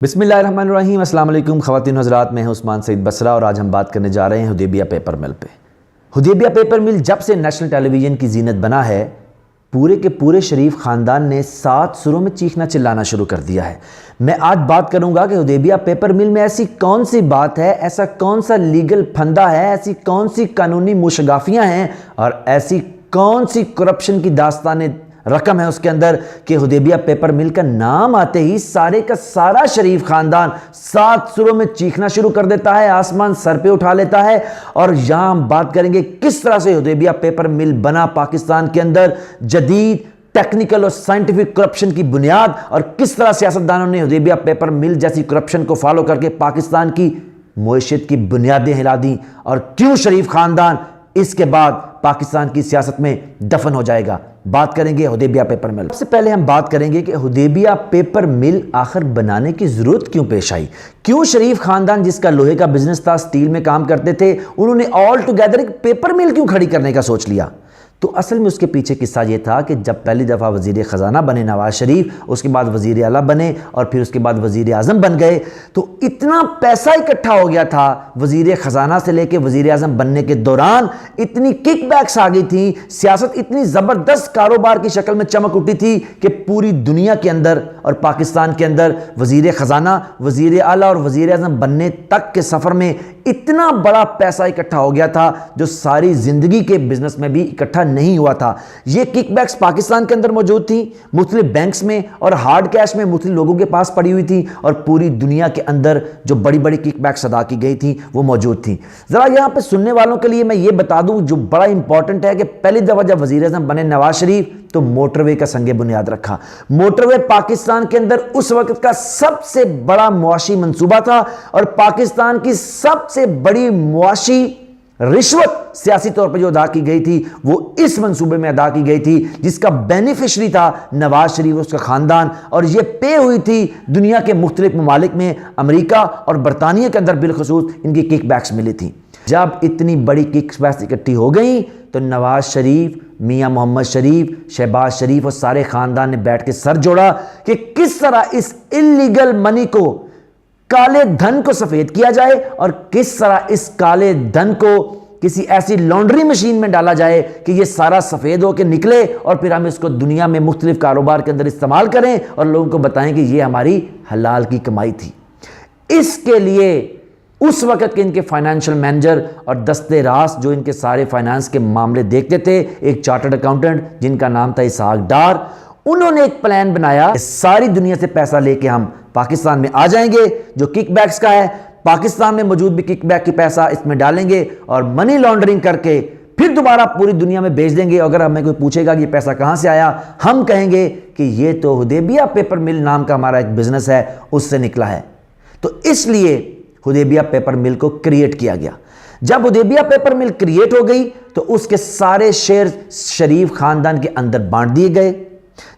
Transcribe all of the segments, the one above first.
بسم اللہ الرحمن الرحیم۔ السلام علیکم خواتین و حضرات، میں ہوں عثمان سعید بصرہ اور آج ہم بات کرنے جا رہے ہیں حدیبیہ پیپر مل پہ۔ حدیبیہ پیپر مل جب سے نیشنل ٹیلی ویژن کی زینت بنا ہے، پورے کے پورے شریف خاندان نے 7 سروں میں چیخنا چلانا شروع کر دیا ہے۔ میں آج بات کروں گا کہ حدیبیہ پیپر مل میں ایسی کون سی بات ہے، ایسا کون سا لیگل پھندا ہے، ایسی کون سی قانونی موشگافیاں ہیں اور ایسی کون سی کرپشن کی داستانیں رقم ہے اس کے اندر کہ حدیبیہ پیپر مل کا نام آتے ہی سارے کا سارا شریف خاندان 7 سروں میں چیخنا شروع کر دیتا ہے، آسمان سر پہ اٹھا لیتا ہے۔ اور یہاں ہم بات کریں گے کس طرح سے حدیبیہ پیپر مل بنا پاکستان کے اندر جدید ٹیکنیکل اور سائنٹیفک کرپشن کی بنیاد، اور کس طرح سیاستدانوں نے حدیبیہ پیپر مل جیسی کرپشن کو فالو کر کے پاکستان کی معیشت کی بنیادیں ہلا دیں، اور کیوں شریف خاندان اس کے بعد پاکستان کی سیاست میں دفن ہو جائے گا۔ بات کریں گے حدیبیہ پیپر مل۔ سب سے پہلے ہم بات کریں گے کہ حدیبیہ پیپر مل آخر بنانے کی ضرورت کیوں پیش آئی، کیوں شریف خاندان جس کا لوہے کا بزنس تھا، سٹیل میں کام کرتے تھے، انہوں نے آل ٹوگیدر ایک پیپر مل کیوں کھڑی کرنے کا سوچ لیا۔ تو اصل میں اس کے پیچھے قصہ یہ تھا کہ جب پہلی دفعہ وزیر خزانہ بنے نواز شریف، اس کے بعد وزیر اعلیٰ بنے اور پھر اس کے بعد وزیر اعظم بن گئے، تو اتنا پیسہ اکٹھا ہو گیا تھا وزیر خزانہ سے لے کے وزیر اعظم بننے کے دوران، اتنی کک بیکس آ گئی تھی، سیاست اتنی زبردست کاروبار کی شکل میں چمک اٹھی تھی کہ پوری دنیا کے اندر اور پاکستان کے اندر وزیر خزانہ، وزیر اعلیٰ اور وزیر اعظم بننے تک کے سفر میں اتنا بڑا پیسہ اکٹھا ہو گیا تھا جو ساری زندگی کے بزنس میں بھی اکٹھا نہیں ہوا تھا۔ یہ کک بیکس پاکستان کے اندر موجود تھی، مختلف بینکس میں اور ہارڈ کیش میں مختلف لوگوں کے پاس پڑی ہوئی تھی، اور پوری دنیا کے اندر جو بڑی بڑی کک بیکس ادا کی گئی تھی وہ موجود تھی۔ ذرا یہاں پہ سننے والوں کے لیے میں یہ بتا دوں جو بڑا امپورٹنٹ ہے کہ پہلی دفعہ جب وزیر اعظم بنے نواز شریف تو موٹر وے کا سنگ بنیاد رکھا۔ موٹر وے پاکستان کے اندر اس وقت کا سب سے بڑا معاشی منصوبہ تھا، اور پاکستان کی سب سے بڑی معاشی رشوت سیاسی طور پر جو ادا کی گئی تھی وہ اس منصوبے میں ادا کی گئی تھی، جس کا بینیفیشری تھا نواز شریف اور اس کا خاندان، اور یہ پے ہوئی تھی دنیا کے مختلف ممالک میں، امریکہ اور برطانیہ کے اندر بالخصوص ان کی کک بیکس ملی تھی۔ جب اتنی بڑی کک بیکس اکٹھی ہو گئی تو نواز شریف، میاں محمد شریف، شہباز شریف اور سارے خاندان نے بیٹھ کے سر جوڑا کہ کس طرح اس انلیگل منی کو، کالے دھن کو سفید کیا جائے، اور کس طرح اس کالے دھن کو کسی ایسی لانڈری مشین میں ڈالا جائے کہ یہ سارا سفید ہو کے نکلے، اور پھر ہم اس کو دنیا میں مختلف کاروبار کے اندر استعمال کریں اور لوگوں کو بتائیں کہ یہ ہماری حلال کی کمائی تھی۔ اس کے لیے اس وقت کے ان کے فائنینشل مینیجر اور دستے راست جو ان کے سارے فائنانس کے معاملے دیکھتے تھے، ایک چارٹرڈ اکاؤنٹنٹ جن کا نام تھا اسحاق ڈار، انہوں نے ایک پلان بنایا، ساری دنیا سے پیسہ لے کے ہم پاکستان میں آ جائیں گے جو کک بیکس کا ہے، پاکستان میں موجود بھی کک بیک کی پیسہ اس میں ڈالیں گے اور منی لانڈرنگ کر کے پھر دوبارہ پوری دنیا میں بیچ دیں گے۔ اگر ہمیں کوئی پوچھے گا کہ یہ پیسہ کہاں سے آیا، ہم کہیں گے کہ یہ تو حدیبیہ پیپر مل نام کا ہمارا ایک بزنس ہے، اس سے نکلا ہے۔ تو اس لیے حدیبیہ پیپر مل کو کریٹ کیا گیا۔ جب حدیبیہ پیپر مل کریٹ ہو گئی تو اس کے سارے شیئر شریف خاندان کے اندر بانٹ دیے گئے۔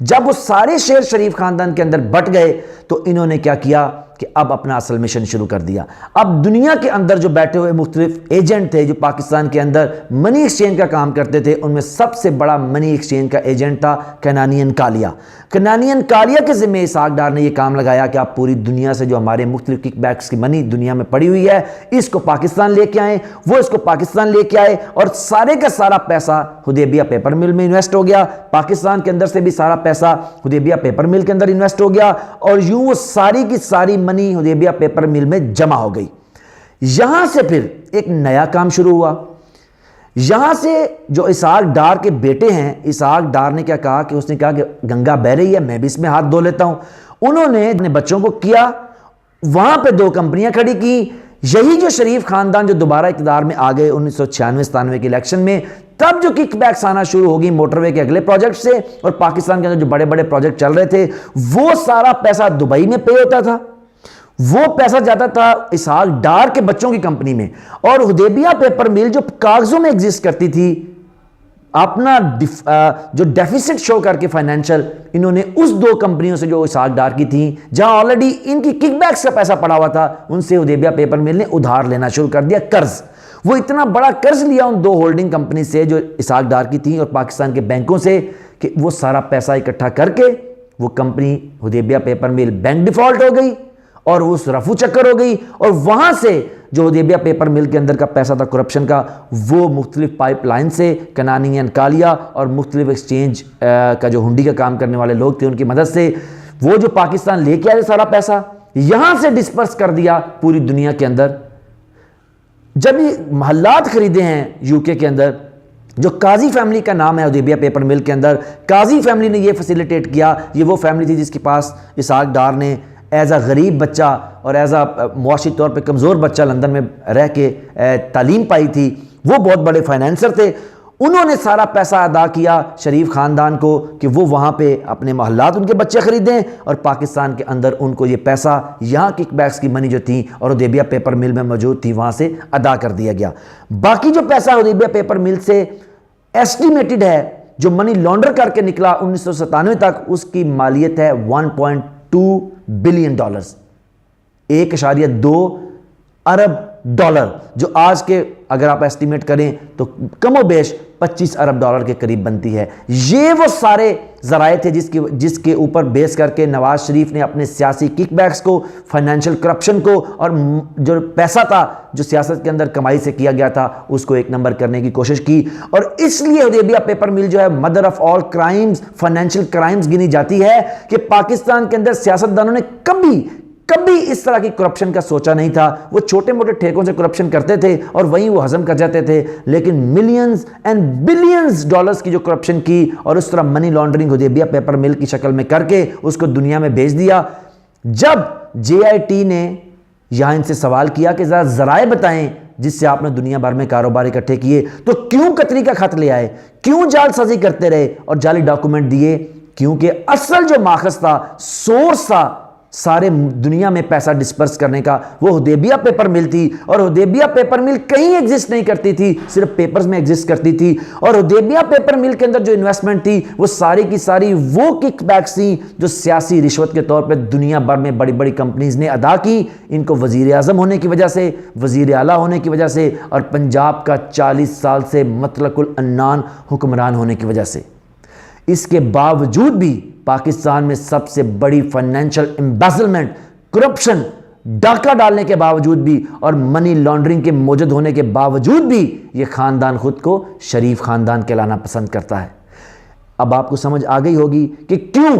جب وہ سارے شیئر شریف خاندان کے اندر بٹ گئے تو انہوں نے کیا کیا کہ اب اپنا اصل مشن شروع کر دیا۔ اب دنیا کے اندر جو بیٹھے ہوئے مختلف ایجنٹ تھے جو پاکستان کے اندر منی ایکسچینج کا کام کرتے تھے، ان میں سب سے بڑا منی ایکسچینج کا ایجنٹ تھا کنانین کالیا۔ کنانین کالیا کے ذمہ اسحاق ڈار نے یہ کام لگایا کہ آپ پوری دنیا سے جو ہمارے مختلف کک بیکس کی منی دنیا میں پڑی ہوئی ہے اس کو پاکستان لے کے آئیں، وہ اس کو پاکستان لے کے آئے، اور سارے کا سارا پیسہ حدیبیہ پیپر مل میں انویسٹ ہو گیا۔ پاکستان کے اندر سے بھی سارا پیسہ حدیبیہ پیپر مل کے اندر انویسٹ ہو گیا، اور یوں وہ ساری کی ساری منی حدیبیہ پیپر مل میں جمع ہو گئی۔ یہاں سے پھر ایک نیا کام شروع ہوا۔ یہاں سے جو اسحاق ڈار کے بیٹے ہیں، اسحاق ڈار نے کیا کہا کہ اس نے کہا کہ گنگا بہ رہی ہے، میں بھی اس میں ہاتھ دھو لیتا ہوں۔ انہوں نے اپنے بچوں کو کیا، وہاں پہ 2 کمپنیاں کھڑی کی۔ یہی جو شریف خاندان جو دوبارہ اقتدار میں آ گئے 1996-97 کے الیکشن میں، تب جو کک بیکس آنا شروع ہوگی موٹر وے کے اگلے پروجیکٹ سے، اور پاکستان کے اندر جو بڑے بڑے پروجیکٹ چل رہے تھے وہ سارا پیسہ دبئی میں پے ہوتا تھا، وہ پیسہ جاتا تھا اسحاق ڈار کے بچوں کی کمپنی میں، اور حدیبیہ پیپر مل جو کاغذوں میں ایگزسٹ کرتی تھی اپنا جو ڈیفیسٹ شو کر کے فائنینشل، انہوں نے اس 2 کمپنیوں سے جو اسحاق ڈار کی تھیں جہاں آلریڈی ان کی کک بیکس کا پیسہ پڑا ہوا تھا، ان سے حدیبیہ پیپر مل نے ادھار لینا شروع کر دیا، قرض۔ وہ اتنا بڑا قرض لیا ان 2 ہولڈنگ کمپنی سے جو اسحاق ڈار کی تھیں اور پاکستان کے بینکوں سے کہ وہ سارا پیسہ اکٹھا کر کے وہ کمپنی حدیبیہ پیپر مل بینک ڈیفالٹ ہو گئی، اور اس رفو چکر ہو گئی، اور وہاں سے جو حدیبیہ پیپر مل کے اندر کا پیسہ تھا کرپشن کا، وہ مختلف پائپ لائن سے کنانی اینڈ کالیا اور مختلف ایکسچینج کا جو ہنڈی کا کام کرنے والے لوگ تھے ان کی مدد سے وہ جو پاکستان لے کے آئے سارا پیسہ یہاں سے ڈسپرس کر دیا پوری دنیا کے اندر۔ جب یہ محلات خریدے ہیں یو کے اندر، جو قاضی فیملی کا نام ہے حدیبیہ پیپر مل کے اندر، قاضی فیملی نے یہ فیسیلیٹیٹ کیا۔ یہ وہ فیملی تھی جس کے پاس اسحاق ڈار نے ایز اے غریب بچہ اور ایز اے معاشی طور پہ کمزور بچہ لندن میں رہ کے تعلیم پائی تھی، وہ بہت بڑے فائنینسر تھے۔ انہوں نے سارا پیسہ ادا کیا شریف خاندان کو کہ وہ وہاں پہ اپنے محلات ان کے بچے خریدیں، اور پاکستان کے اندر ان کو یہ پیسہ یہاں کک بیکس کی منی جو تھی اور حدیبیہ پیپر مل میں موجود تھی وہاں سے ادا کر دیا گیا۔ باقی جو پیسہ حدیبیہ پیپر مل سے ایسٹیمیٹڈ ہے جو منی لانڈر کر کے نکلا 1997 تک، اس کی مالیت ہے 1.2 بلین ڈالرز، 1.2 ارب ڈالر، جو آج کے اگر آپ ایسٹیمیٹ کریں تو کم و بیش 25 ارب ڈالر کے قریب بنتی ہے۔ یہ وہ سارے ذرائع تھے جس کے اوپر بیس کر کے نواز شریف نے اپنے سیاسی کک بیکس کو، فائنینشل کرپشن کو، اور جو پیسہ تھا جو سیاست کے اندر کمائی سے کیا گیا تھا اس کو ایک نمبر کرنے کی کوشش کی۔ اور اس لیے حدیبیہ پیپر مل جو ہے mother of all crimes, financial crimes گنی جاتی ہے کہ پاکستان کے اندر سیاستدانوں نے کبھی اس طرح کی کرپشن کا سوچا نہیں تھا۔ وہ چھوٹے موٹے ٹھیکوں سے کرپشن کرتے تھے اور وہیں وہ ہضم کر جاتے تھے، لیکن ملینز اینڈ بلینز ڈالرز کی جو کرپشن کی اور اس طرح منی لانڈرنگ حدیبیہ پیپر مل کی شکل میں کر کے اس کو دنیا میں بھیج دیا۔ جب JIT نے یہاں ان سے سوال کیا کہ ذرا ذرائع بتائیں جس سے آپ نے دنیا بھر میں کاروبار اکٹھے کیے، تو کیوں قطری کا خط لے آئے، کیوں جعل سازی کرتے رہے اور جعلی ڈاکومنٹ دیے؟ کیونکہ اصل جو ماخذ تھا، سورس تھا سارے دنیا میں پیسہ ڈسپرس کرنے کا، وہ حدیبیہ پیپر مل تھی، اور حدیبیہ پیپر مل کہیں ایگزسٹ نہیں کرتی تھی، صرف پیپرز میں ایگزسٹ کرتی تھی۔ اور حدیبیہ پیپر مل کے اندر جو انویسٹمنٹ تھی وہ ساری کی ساری وہ کک بیکس تھیں جو سیاسی رشوت کے طور پہ دنیا بھر میں بڑی بڑی کمپنیز نے ادا کی، ان کو وزیر اعظم ہونے کی وجہ سے، وزیر اعلیٰ ہونے کی وجہ سے، اور پنجاب کا 40 سال سے مطلق العنان حکمران ہونے کی وجہ سے۔ اس کے باوجود بھی پاکستان میں سب سے بڑی فائنینشل امبیزلمنٹ، کرپشن، ڈاکہ ڈالنے کے باوجود بھی اور منی لانڈرنگ کے موجود ہونے کے باوجود بھی یہ خاندان خود کو شریف خاندان کہلانا پسند کرتا ہے۔ اب آپ کو سمجھ آ گئی ہوگی کہ کیوں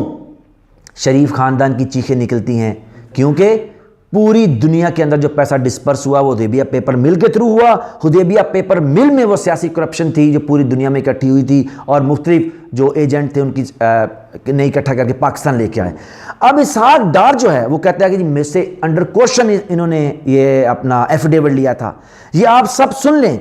شریف خاندان کی چیخیں نکلتی ہیں، کیونکہ پوری دنیا کے اندر جو پیسہ ڈسپرس ہوا وہ حدیبیہ پیپر مل کے تھرو ہوا۔ حدیبیہ پیپر مل میں وہ سیاسی کرپشن تھی جو پوری دنیا میں اکٹھی ہوئی تھی، اور مختلف جو ایجنٹ تھے ان کی نہیں اکٹھا کر کے پاکستان لے کے آئے۔ اب اسحاق ڈار جو ہے وہ کہتا ہے کہ مجھ سے انڈر کوشچن انہوں نے یہ اپنا ایفیڈیوٹ لیا تھا، یہ آپ سب سن لیں۔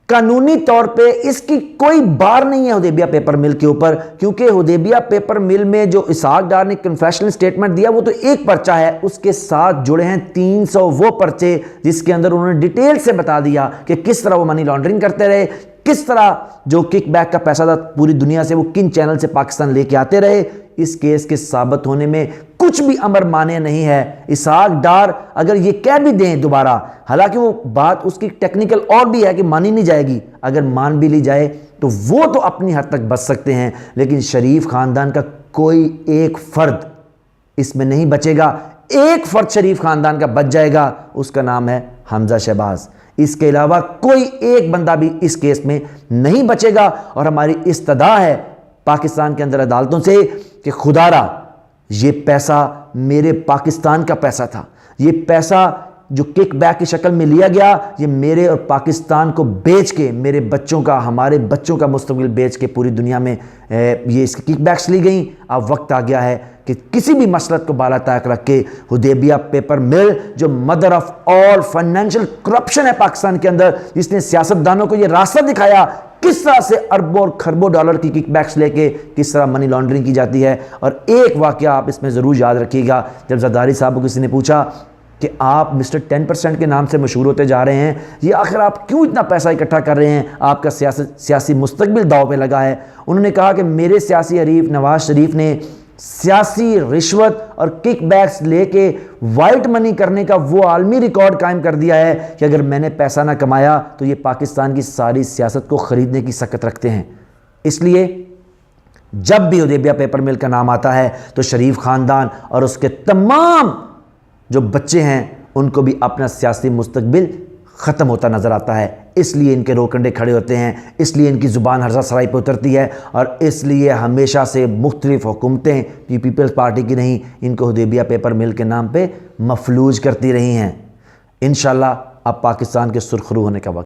قانونی طور پہ اس کی کوئی بار نہیں ہے حدیبیہ پیپر مل کے اوپر، کیونکہ حدیبیہ پیپر مل میں جو اسحاق ڈار نے کنفیشنل سٹیٹمنٹ دیا وہ تو ایک پرچہ ہے، اس کے ساتھ جڑے ہیں 300 وہ پرچے جس کے اندر انہوں نے ڈیٹیل سے بتا دیا کہ کس طرح وہ منی لانڈرنگ کرتے رہے، کس طرح جو کک بیک کا پیسہ تھا پوری دنیا سے وہ کن چینل سے پاکستان لے کے آتے رہے۔ اس کیس کے ثابت ہونے میں کچھ بھی امر مانے نہیں ہے۔ اسحاق ڈار اگر یہ کہہ بھی دیں دوبارہ، حالانکہ وہ بات اس کی ٹیکنیکل اور بھی ہے کہ مانی نہیں جائے گی، اگر مان بھی لی جائے تو وہ تو اپنی حد تک بچ سکتے ہیں، لیکن شریف خاندان کا کوئی ایک فرد اس میں نہیں بچے گا۔ ایک فرد شریف خاندان کا بچ جائے گا، اس کا نام ہے حمزہ شہباز۔ اس کے علاوہ کوئی ایک بندہ بھی اس کیس میں نہیں بچے گا، اور ہماری استدعا ہے پاکستان کے اندر عدالتوں سے کہ خدا را یہ پیسہ میرے پاکستان کا پیسہ تھا، یہ پیسہ جو کک بیک کی شکل میں لیا گیا یہ میرے اور پاکستان کو بیچ کے، میرے بچوں کا، ہمارے بچوں کا مستقبل بیچ کے پوری دنیا میں یہ اس کی کک بیکس لی گئیں۔ اب وقت آ گیا ہے کہ کسی بھی مسلط کو بالا تاک رکھ کے حدیبیہ پیپر مل جو mother of all financial corruption ہے پاکستان کے اندر، جس نے سیاستدانوں کو یہ راستہ دکھایا کس طرح سے اربوں اور خربوں ڈالر کی کک بیکس لے کے کس طرح منی لانڈرنگ کی جاتی ہے۔ اور ایک واقعہ آپ اس میں ضرور یاد رکھیے گا، جب زرداری صاحب کو کسی نے پوچھا کہ آپ مسٹر 10% کے نام سے مشہور ہوتے جا رہے ہیں، یہ آخر آپ کیوں اتنا پیسہ اکٹھا کر رہے ہیں، آپ کا سیاسی مستقبل داؤ پہ لگا ہے۔ انہوں نے کہا کہ میرے سیاسی حریف نواز شریف نے سیاسی رشوت اور کک بیکس لے کے وائٹ منی کرنے کا وہ عالمی ریکارڈ قائم کر دیا ہے کہ اگر میں نے پیسہ نہ کمایا تو یہ پاکستان کی ساری سیاست کو خریدنے کی سکت رکھتے ہیں۔ اس لیے جب بھی حدیبیہ پیپر مل کا نام آتا ہے تو شریف خاندان اور اس کے تمام جو بچے ہیں ان کو بھی اپنا سیاسی مستقبل ختم ہوتا نظر آتا ہے، اس لیے ان کے روکنڈے کھڑے ہوتے ہیں، اس لیے ان کی زبان ہرزہ سرائی پہ اترتی ہے، اور اس لیے ہمیشہ سے مختلف حکومتیں پیپلز پارٹی کی نہیں، ان کو حدیبیہ پیپر مل کے نام پہ مفلوج کرتی رہی ہیں۔ انشاءاللہ اب پاکستان کے سرخرو ہونے کا وقت